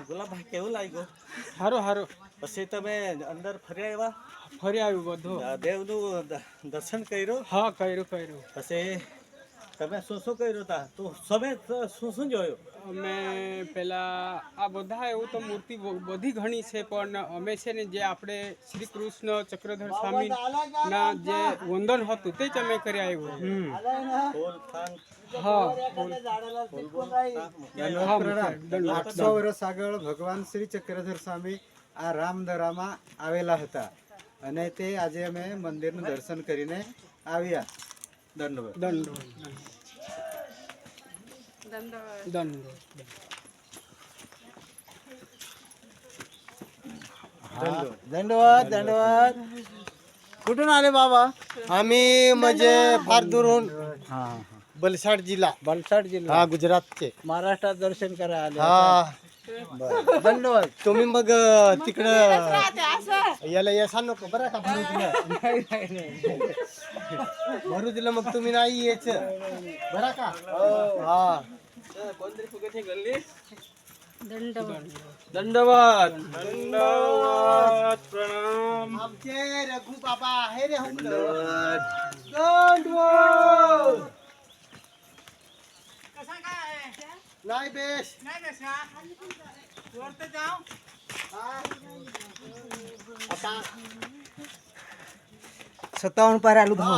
ગુલાબભાઈ કેવું લાગ્યું? હારો હારો. પછી તમે અંદર ફરી આવ્યા? ફરી આવ્યું બધું. દેવનું દર્શન કર્યું? હા કર્યું કર્યું. પછી તમે શું શું કર્યું તા? તું તમે શું શું જોયું? અમે પેલા આ બધા એવું તો મૂર્તિ બધી ઘણી છે, પણ અમે છે ને જે આપણે શ્રી કૃષ્ણ ચક્રધર સ્વામી ના જે વંદન હતું તે જ અમે કરી આવ્યું. ફૂલ ફાન હા. 800 વર્ષ આગળ ભગવાન શ્રી ચક્રધર સ્વામી આ રામદરામાં આવેલા હતા અને તે આજે અમે મંદિરનું દર્શન કરીને આવ્યા. દંડવત. दंडवत दंडवत. कुठून आले बाबा? आम्ही म्हणजे फार दुरून बलसाड जिल्हा, बलसाड जिल्हा, हा गुजरातचे. महाराष्ट्रात दर्शन करायला आले. हा दंडवत. तुम्ही मग तिकडं याला यसा नको बरं का भरूचला. भरूचला मग तुम्ही नाही यायचं बरं का. हा दंडवत. दंडवत प्रणाम. आमचे रघु बाबा आहे रे. नाही बेश. सत्तावन्न पार आलू भाऊ.